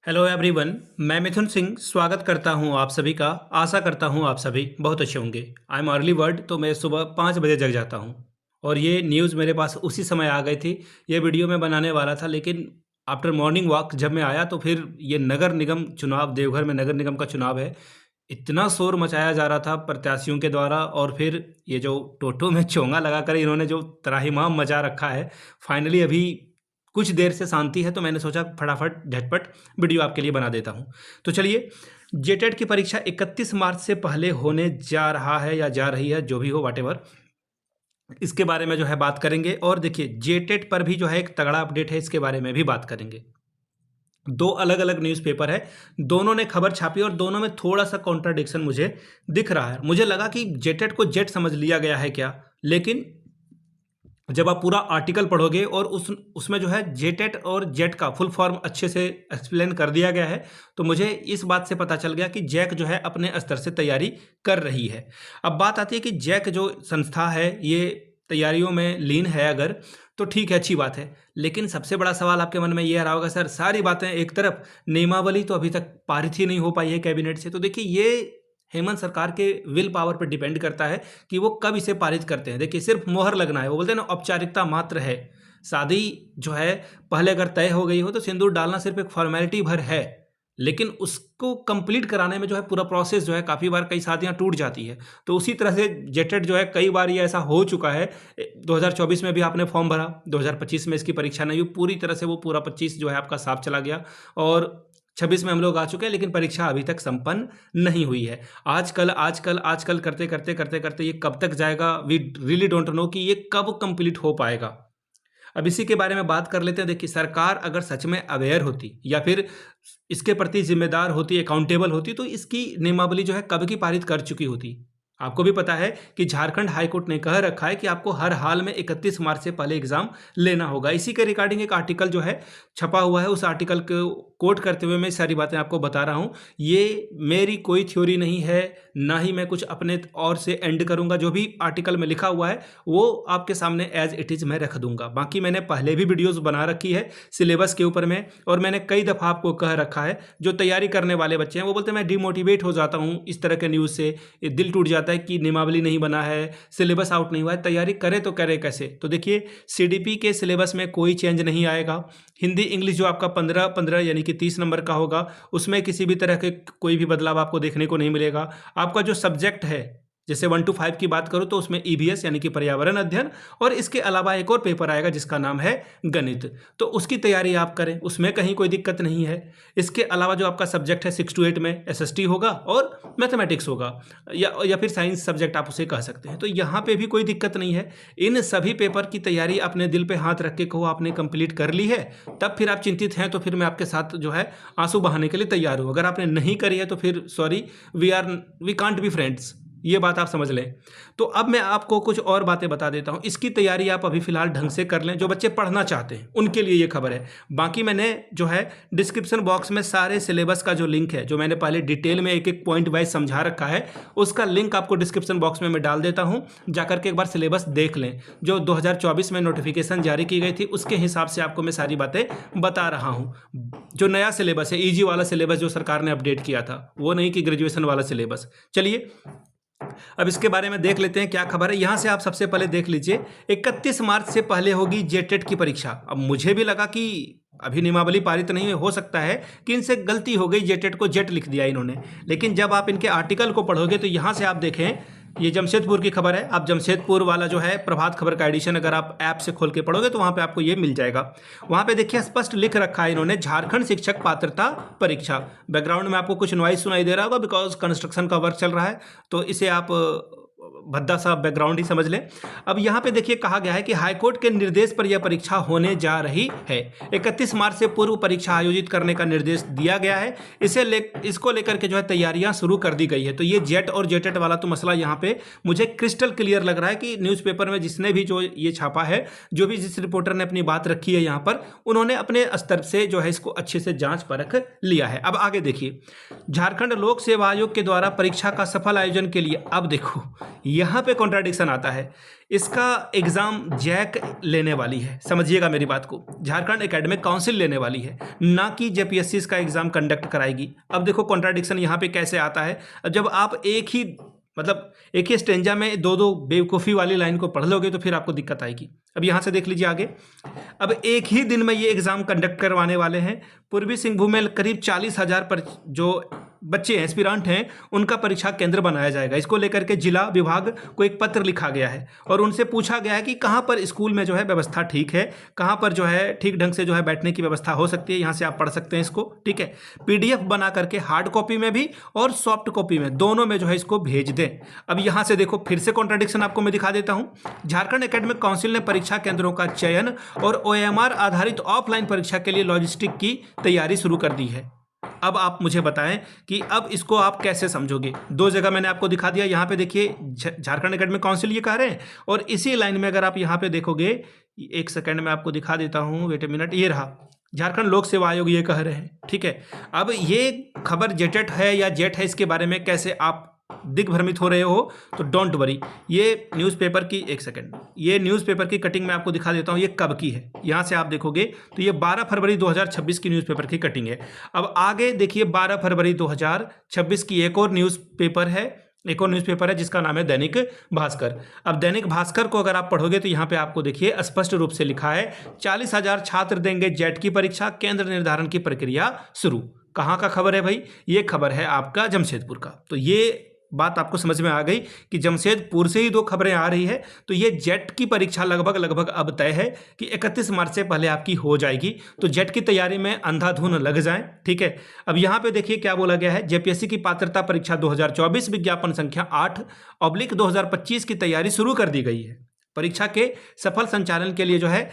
Hello everyone. मैं मिथुन सिंह स्वागत करता हूं आप सभी का। आशा करता हूं आप सभी बहुत अच्छे होंगे। आई एम अर्ली बर्ड, तो मैं सुबह 5 बजे जग जाता हूं और ये न्यूज़ मेरे पास उसी समय आ गई थी। ये वीडियो मैं बनाने वाला था, लेकिन आफ्टर मॉर्निंग वॉक जब मैं आया तो फिर ये नगर निगम चुनाव, देवघर में नगर निगम का चुनाव है। इतना शोर मचाया जा रहा था प्रत्याशियों के द्वारा, और फिर ये जो टोटो में चोंगा लगाकर इन्होंने जो त्राहिमाम मचा रखा है, फाइनली अभी कुछ देर से शांति है, तो मैंने सोचा फटाफट झटपट वीडियो आपके लिए बना देता हूं। तो चलिए, जेटेट की परीक्षा 31 मार्च से पहले होने जा रहा है या जा रही है, जो भी हो व्हाटएवर, इसके बारे में जो है बात करेंगे। और देखिए, जेटेट पर भी जो है एक तगड़ा अपडेट है, इसके बारे में भी बात करेंगे। दो अलग अलग न्यूज़पेपर है, दोनों ने खबर छापी और दोनों में थोड़ा सा कॉन्ट्राडिक्शन मुझे दिख रहा है। मुझे लगा कि जेटेट को जेट समझ लिया गया है क्या, लेकिन जब आप पूरा आर्टिकल पढ़ोगे और उसमें जो है जेटेट और जेट का फुल फॉर्म अच्छे से एक्सप्लेन कर दिया गया है, तो मुझे इस बात से पता चल गया कि जैक जो है अपने स्तर से तैयारी कर रही है। अब बात आती है कि जैक जो संस्था है ये तैयारियों में लीन है, अगर तो ठीक है, अच्छी बात है। लेकिन सबसे बड़ा सवाल आपके मन में ये आ रहा होगा, सर सारी बातें एक तरफ, नियमावली तो अभी तक पारित ही नहीं हो पाई है कैबिनेट से। तो देखिए, ये हेमंत सरकार के विल पावर पर डिपेंड करता है कि वो कब इसे पारित करते हैं। देखिए, सिर्फ मोहर लगना है, वो बोलते हैं ना, औपचारिकता मात्र है। शादी जो है पहले अगर तय हो गई हो तो सिंदूर डालना सिर्फ एक फॉर्मेलिटी भर है, लेकिन उसको कंप्लीट कराने में जो है पूरा प्रोसेस जो है, काफ़ी बार कई शादियां टूट जाती है। तो उसी तरह से जेटेट जो है, कई बार ये ऐसा हो चुका है। 2024 में भी आपने फॉर्म भरा, 2025 में इसकी परीक्षा नहीं हुई, पूरी तरह से वो पूरा 25 जो है आपका साफ चला गया, और 26 में हम लोग आ चुके हैं, लेकिन परीक्षा अभी तक संपन्न नहीं हुई है। आजकल आजकल आजकल करते करते करते करते ये कब तक जाएगा, वी रियली डोंट नो कि ये कब कंप्लीट हो पाएगा। अब इसी के बारे में बात कर लेते हैं। देखिए, सरकार अगर सच में अवेयर होती या फिर इसके प्रति जिम्मेदार होती, अकाउंटेबल होती, तो इसकी नियमावली जो है कब की पारित कर चुकी होती। आपको भी पता है कि झारखंड हाईकोर्ट ने कह रखा है कि आपको हर हाल में 31 मार्च से पहले एग्जाम लेना होगा। इसी के रिगार्डिंग एक आर्टिकल जो है छपा हुआ है, उस आर्टिकल को कोट करते हुए मैं सारी बातें आपको बता रहा हूं। ये मेरी कोई थ्योरी नहीं है, ना ही मैं कुछ अपने और से एंड करूंगा। जो भी आर्टिकल में लिखा हुआ है वो आपके सामने एज इट इज़ मैं रख दूंगा। बाकी मैंने पहले भी वीडियोस बना रखी है सिलेबस के ऊपर में, और मैंने कई दफ़ा आपको कह रखा है, जो तैयारी करने वाले बच्चे हैं वो बोलते हैं मैं डिमोटिवेट हो जाता हूँ इस तरह के न्यूज़ से, ये दिल टूट जाता है कि नियमावली नहीं बना है, सिलेबस आउट नहीं हुआ है, तैयारी करे तो करे कैसे। तो देखिए, सीडीपी के सिलेबस में कोई चेंज नहीं आएगा। हिंदी इंग्लिश जो आपका 15-15 यानी कि 30 नंबर का होगा, उसमें किसी भी तरह के कोई भी बदलाव आपको देखने को नहीं मिलेगा। आपका जो सब्जेक्ट है, जैसे 1 to 5 की बात करूं तो उसमें ईवीएस यानी कि पर्यावरण अध्ययन, और इसके अलावा एक और पेपर आएगा जिसका नाम है गणित। तो उसकी तैयारी आप करें, उसमें कहीं कोई दिक्कत नहीं है। इसके अलावा जो आपका सब्जेक्ट है 6 to 8 में एसएसटी होगा और मैथमेटिक्स होगा, या फिर साइंस सब्जेक्ट आप उसे कह सकते हैं। तो यहाँ पे भी कोई दिक्कत नहीं है। इन सभी पेपर की तैयारी अपने दिल पे हाथ रख के कहो आपने कंप्लीट कर ली है, तब फिर आप चिंतित हैं तो फिर मैं आपके साथ जो है आंसू बहाने के लिए तैयार हूँ। अगर आपने नहीं करी है तो फिर sorry, we can't be friends, ये बात आप समझ लें। तो अब मैं आपको कुछ और बातें बता देता हूं। इसकी तैयारी आप अभी फिलहाल ढंग से कर लें। जो बच्चे पढ़ना चाहते हैं उनके लिए ये खबर है। बाकी मैंने जो है डिस्क्रिप्शन बॉक्स में सारे सिलेबस का जो लिंक है, जो मैंने पहले डिटेल में एक एक पॉइंट वाइज समझा रखा है, उसका लिंक आपको डिस्क्रिप्शन बॉक्स में मैं डाल देता हूं। जाकर के एक बार सिलेबस देख लें। जो 2024 में नोटिफिकेशन जारी की गई थी उसके हिसाब से आपको मैं सारी बातें बता रहा हूँ। जो नया सिलेबस है, ईजी वाला सिलेबस जो सरकार ने अपडेट किया था, वो नहीं कि ग्रेजुएशन वाला सिलेबस। चलिए, अब इसके बारे में देख लेते हैं क्या खबर है। यहां से आप सबसे पहले देख लीजिए, 31 मार्च से पहले होगी जेटेट की परीक्षा। अब मुझे भी लगा कि अभी नियमावली पारित नहीं हो सकता है कि इनसे गलती हो गई, जेटेट को जेट लिख दिया इन्होंने। लेकिन जब आप इनके आर्टिकल को पढ़ोगे तो यहां से आप देखें, ये जमशेदपुर की खबर है। आप जमशेदपुर वाला जो है प्रभात खबर का एडिशन अगर आप ऐप से खोल के पढ़ोगे तो वहां पे आपको ये मिल जाएगा। वहां पे देखिए स्पष्ट लिख रखा है इन्होंने, झारखंड शिक्षक पात्रता परीक्षा। बैकग्राउंड में आपको कुछ नॉइस सुनाई दे रहा होगा, बिकॉज कंस्ट्रक्शन का वर्क चल रहा है, तो इसे आप भद्दा सा बैकग्राउंड ही समझ लें। अब यहाँ पे देखिए कहा गया है कि हाईकोर्ट के निर्देश पर यह परीक्षा होने जा रही है। 31 मार्च से पूर्व परीक्षा आयोजित करने का निर्देश दिया गया है। इसको लेकर के जो है तैयारियां शुरू कर दी गई है। तो ये जेट और जेटेट वाला तो मसला यहाँ पे मुझे क्रिस्टल क्लियर लग रहा है कि न्यूज़पेपर में जिसने भी जो ये छापा है, जो भी जिस रिपोर्टर ने अपनी बात रखी है यहाँ पर, उन्होंने अपने स्तर से जो है इसको अच्छे से जांच परख लिया है। अब आगे देखिए, झारखंड लोक सेवा आयोग के द्वारा परीक्षा का सफल आयोजन के लिए, अब देखो यहाँ पे कॉन्ट्राडिक्शन आता है। इसका एग्ज़ाम जैक लेने वाली है, समझिएगा मेरी बात को, झारखंड एकेडमिक काउंसिल लेने वाली है, ना कि जेपीएससी इसका एग्ज़ाम कंडक्ट कराएगी। अब देखो कॉन्ट्राडिक्शन यहाँ पे कैसे आता है। जब आप एक ही स्टेंजा में दो दो बेवकूफ़ी वाली लाइन को पढ़ लोगे तो फिर आपको दिक्कत आएगी। अब यहाँ से देख लीजिए आगे। अब एक ही दिन में ये एग्ज़ाम कंडक्ट करवाने वाले हैं। पूर्वी सिंहभूम में करीब 40,000 पर जो बच्चे हैं, एस्पिरेंट हैं, उनका परीक्षा केंद्र बनाया जाएगा। इसको लेकर के जिला विभाग को एक पत्र लिखा गया है और उनसे पूछा गया है कि कहाँ पर स्कूल में जो है व्यवस्था ठीक है, कहाँ पर जो है ठीक ढंग से जो है बैठने की व्यवस्था हो सकती है। यहाँ से आप पढ़ सकते हैं इसको, ठीक है। पीडीएफ बना करके हार्ड कॉपी में भी और सॉफ्ट कॉपी में, दोनों में जो है इसको भेज दें। अब यहाँ से देखो फिर से कॉन्ट्राडिक्शन आपको मैं दिखा देता हूँ। झारखंड एकेडमिक काउंसिल ने परीक्षा केंद्रों का चयन और ओएमआर आधारित ऑफलाइन परीक्षा के लिए लॉजिस्टिक की तैयारी शुरू कर दी है। अब आप मुझे बताएं कि अब इसको आप कैसे समझोगे। दो जगह मैंने आपको दिखा दिया। यहाँ पे देखिए झारखंड एकेडमिक काउंसिल ये कह रहे हैं, और इसी लाइन में अगर आप यहाँ पे देखोगे, एक सेकंड में आपको दिखा देता हूँ, वेट ए मिनट, ये रहा, झारखंड लोक सेवा आयोग ये कह रहे हैं, ठीक है। अब ये खबर जेटेट है या जेट है, इसके बारे में कैसे आप दिग्भ्रमित हो रहे हो, तो डोंट वरी। ये न्यूज़पेपर की, एक सेकंड, ये न्यूज़पेपर की कटिंग मैं आपको दिखा देता हूँ। ये कब की है, यहाँ से आप देखोगे तो ये 12 फरवरी 2026 की न्यूज़पेपर की कटिंग है। अब आगे देखिए 12 फरवरी 2026 की एक और न्यूज़पेपर है जिसका नाम है दैनिक भास्कर। अब दैनिक भास्कर को अगर आप पढ़ोगे तो यहाँ पे आपको देखिए स्पष्ट रूप से लिखा है 40,000 छात्र देंगे जेट की परीक्षा, केंद्र निर्धारण की प्रक्रिया शुरू। कहाँ का खबर है भाई? ये खबर है आपका जमशेदपुर का। तो ये बात आपको समझ में आ गई कि जमशेदपुर से ही दो खबरें आ रही है। तो ये जेट की परीक्षा लगभग अब तय है कि 31 मार्च से पहले आपकी हो जाएगी। तो जेट की तैयारी में अंधाधुन लग जाएं, ठीक है। अब यहाँ पे देखिए क्या बोला गया है। जेपीएससी की पात्रता परीक्षा 2024 विज्ञापन संख्या 8/2025 की तैयारी शुरू कर दी गई है। परीक्षा के सफल संचालन के लिए जो है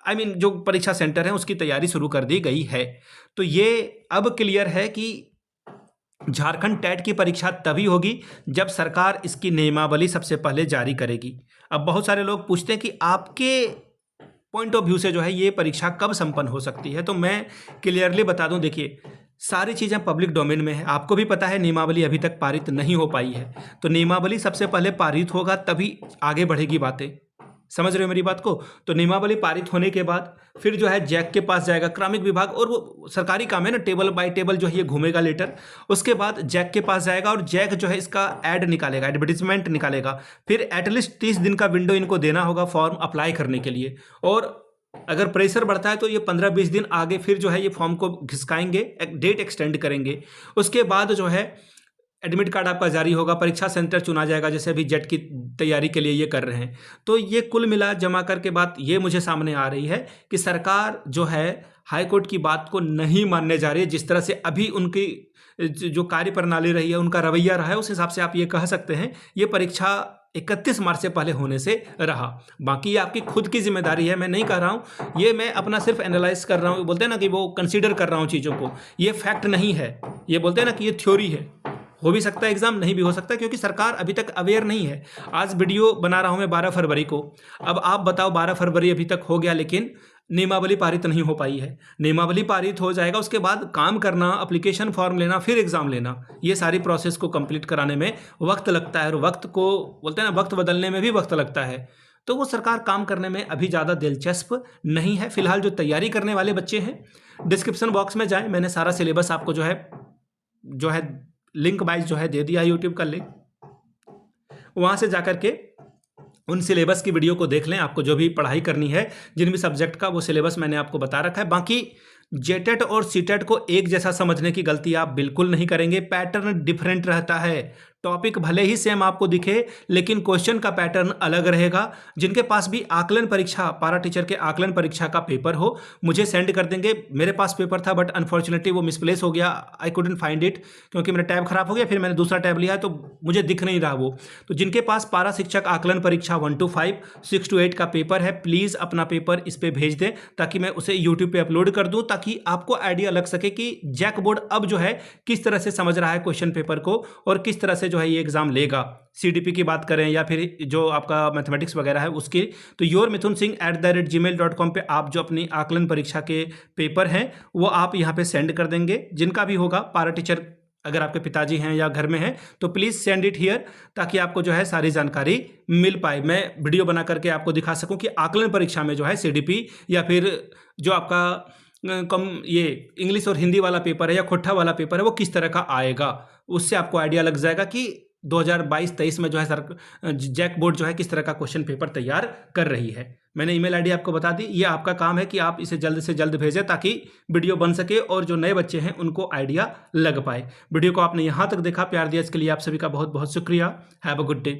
जो परीक्षा सेंटर है उसकी तैयारी शुरू कर दी गई है। तो ये अब क्लियर है कि झारखंड टेट की परीक्षा तभी होगी जब सरकार इसकी नियमावली सबसे पहले जारी करेगी। अब बहुत सारे लोग पूछते हैं कि आपके पॉइंट ऑफ व्यू से जो है ये परीक्षा कब संपन्न हो सकती है। तो मैं क्लियरली बता दूं, देखिए सारी चीज़ें पब्लिक डोमेन में है। आपको भी पता है नियमावली अभी तक पारित नहीं हो पाई है। तो नियमावली सबसे पहले पारित होगा तभी आगे बढ़ेगी बातें। समझ रहे हो मेरी बात को? तो नियमावली पारित होने के बाद फिर जो है जैक के पास जाएगा, क्रमिक विभाग, और वो सरकारी काम है ना, टेबल बाय टेबल जो है ये घूमेगा लेटर। उसके बाद जैक के पास जाएगा और जैक जो है इसका ऐड निकालेगा, एडवर्टीजमेंट निकालेगा। फिर एटलीस्ट 30 दिन का विंडो इनको देना होगा फॉर्म अप्लाई करने के लिए। और अगर प्रेशर बढ़ता है तो ये 15-20 दिन आगे फिर जो है ये फॉर्म को घिसकाएंगे, डेट एक्सटेंड करेंगे। उसके बाद जो है एडमिट कार्ड आपका जारी होगा, परीक्षा सेंटर चुना जाएगा, जैसे अभी जेट की तैयारी के लिए ये कर रहे हैं। तो ये कुल मिला जमा करके बात ये मुझे सामने आ रही है कि सरकार जो है हाईकोर्ट की बात को नहीं मानने जा रही है। जिस तरह से अभी उनकी जो कार्य प्रणाली रही है, उनका रवैया रहा है, उस हिसाब से आप ये कह सकते हैं ये परीक्षा 31 मार्च से पहले होने से रहा। बाकी ये आपकी खुद की जिम्मेदारी है, मैं नहीं कह रहा हूँ, ये मैं अपना सिर्फ एनालाइज कर रहा हूँ। बोलते हैं ना कि वो कंसीडर कर रहा हूँ चीज़ों को, ये फैक्ट नहीं है। ये बोलते हैं ना कि ये थ्योरी है, हो भी सकता है एग्जाम, नहीं भी हो सकता, क्योंकि सरकार अभी तक अवेयर नहीं है। आज वीडियो बना रहा हूं मैं 12 फरवरी को। अब आप बताओ 12 फरवरी अभी तक हो गया लेकिन नियमावली पारित नहीं हो पाई है। नियमावली पारित हो जाएगा, उसके बाद काम करना, एप्लीकेशन फॉर्म लेना, फिर एग्जाम लेना, ये सारी प्रोसेस को कंप्लीट कराने में वक्त लगता है। और वक्त को बोलते हैं ना, वक्त बदलने में भी वक्त लगता है। तो वो सरकार काम करने में अभी ज़्यादा दिलचस्प नहीं है। फिलहाल जो तैयारी करने वाले बच्चे हैं, डिस्क्रिप्शन बॉक्स में जाएँ, मैंने सारा सिलेबस आपको जो है लिंक वाइज जो है दे दिया है, यूट्यूब का लिंक, वहाँ से जाकर के उन सिलेबस की वीडियो को देख लें। आपको जो भी पढ़ाई करनी है, जिन भी सब्जेक्ट का, वो सिलेबस मैंने आपको बता रखा है। बाकी जेटेट और सीटेट को एक जैसा समझने की गलती आप बिल्कुल नहीं करेंगे। पैटर्न डिफरेंट रहता है। टॉपिक भले ही सेम आपको दिखे लेकिन क्वेश्चन का पैटर्न अलग रहेगा। जिनके पास भी आकलन परीक्षा, पारा टीचर के आकलन परीक्षा का पेपर हो, मुझे सेंड कर देंगे। मेरे पास पेपर था बट अनफॉर्चुनेटली वो मिसप्लेस हो गया, आई कुडंट फाइंड इट, क्योंकि मेरा टैब खराब हो गया। फिर मैंने दूसरा टैब लिया तो मुझे दिख नहीं रहा वो। तो जिनके पास पारा शिक्षक आकलन परीक्षा 1 to 5, 6 to 8 का पेपर है, प्लीज़ अपना पेपर इस पर भेज दें ताकि मैं उसे यूट्यूब पर अपलोड कर दूँ, ताकि आपको आइडिया लग सके कि जैक बोर्ड अब जो है किस तरह से समझ रहा है क्वेश्चन पेपर को और किस तरह से जो है ये एग्जाम लेगा। सीडीपी की बात करें या फिर जो आपका मैथमेटिक्स वगैरह है उसकी, तो yourmithunsingh@gmail.com पे आप जो अपनी आकलन परीक्षा के पेपर हैं वो आप यहाँ पे सेंड कर देंगे। जिनका भी होगा पारा टीचर अगर आपके पिताजी हैं या घर में हैं तो प्लीज़ सेंड इट हियर, ताकि आपको जो है सारी जानकारी मिल पाए, मैं वीडियो बना करके आपको दिखा सकूं कि आकलन परीक्षा में जो है सीडीपी या फिर जो आपका कम ये इंग्लिश और हिंदी वाला पेपर है या खोट्ठा वाला पेपर है वो किस तरह का आएगा। उससे आपको आइडिया लग जाएगा कि 2022-23 में जो है सर जैक बोर्ड जो है किस तरह का क्वेश्चन पेपर तैयार कर रही है। मैंने ईमेल आईडी आपको बता दी, ये आपका काम है कि आप इसे जल्द से जल्द भेजें ताकि वीडियो बन सके और जो नए बच्चे हैं उनको आइडिया लग पाए। वीडियो को आपने यहाँ तक देखा, प्यार दिया इसके लिए आप सभी का बहुत बहुत शुक्रिया। Have a good day.